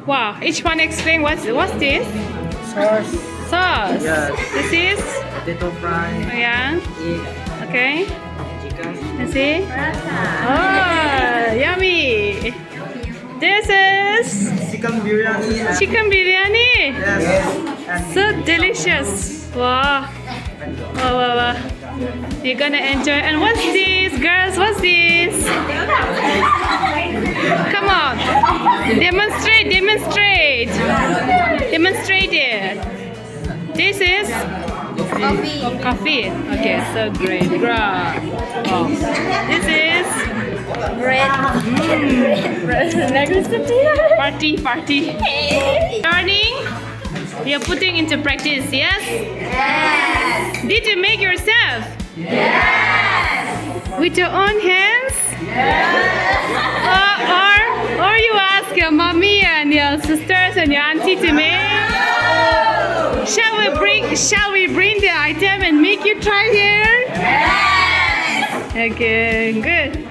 Wow, each one explain what's this? Sauce. Sauce. Yes. This is? Potato fry. Oh, yeah. Egg. Okay. Chicken. Let's see. Oh, yummy. This is Chicken biryani. chicken biryani. Yes. And So delicious. Wow. Wow, wow, wow. You're gonna enjoy. And what's this, girls? What's this? Come on. Demonstrate, demonstrate. Demonstrate it. This is coffee. Okay, so great. Wow. This is Bread. party. Learning. You're putting into practice, yes? Yes. Did you make yourself? Yes. With your own hands? Or you ask your mommy and your sisters and your auntie to make? Shall we bring the item and make you try here? Yes. Okay, good.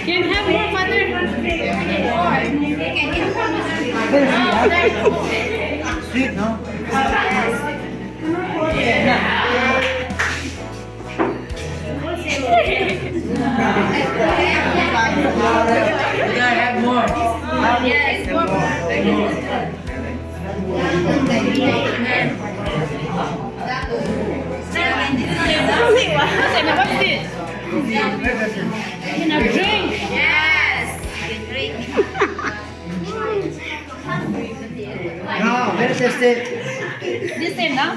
Can have more, father? sweet, no? Can I have more? Yes. What's this? Can I drink? Yes. You can drink. No, very tasty. This same now?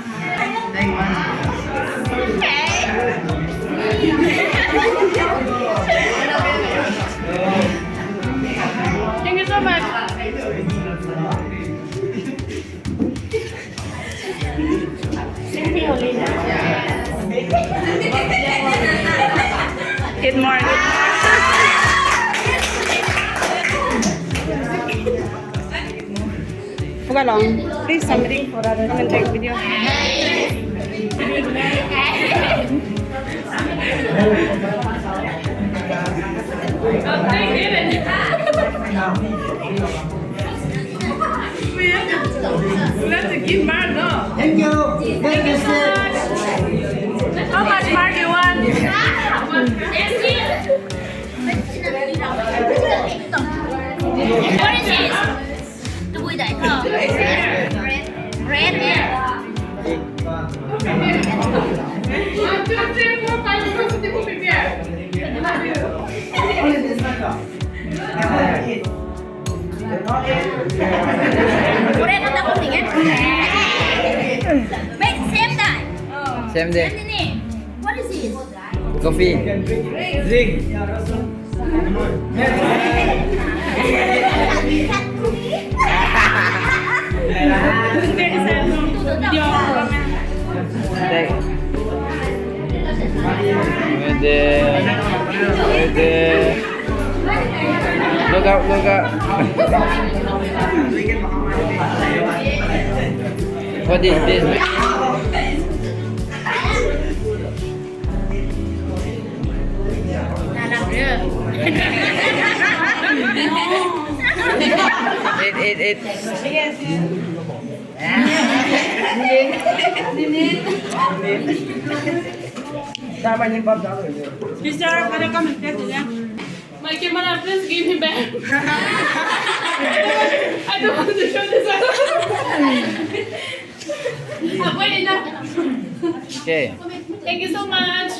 Take one. Thank you so much. Good morning. Please somebody come and take video. Thank you. Very tasty. How much mark you want? What is it? The vui đại thọ. Red. Red nó tao không thì nghe. Make same time. Same day. Nini, what is this? Coffee. Drink. Look out. What is this? It. Mister, can I come and get it? My camera, please give me back. I don't want to show this one. Wait enough. Okay. Thank you so much.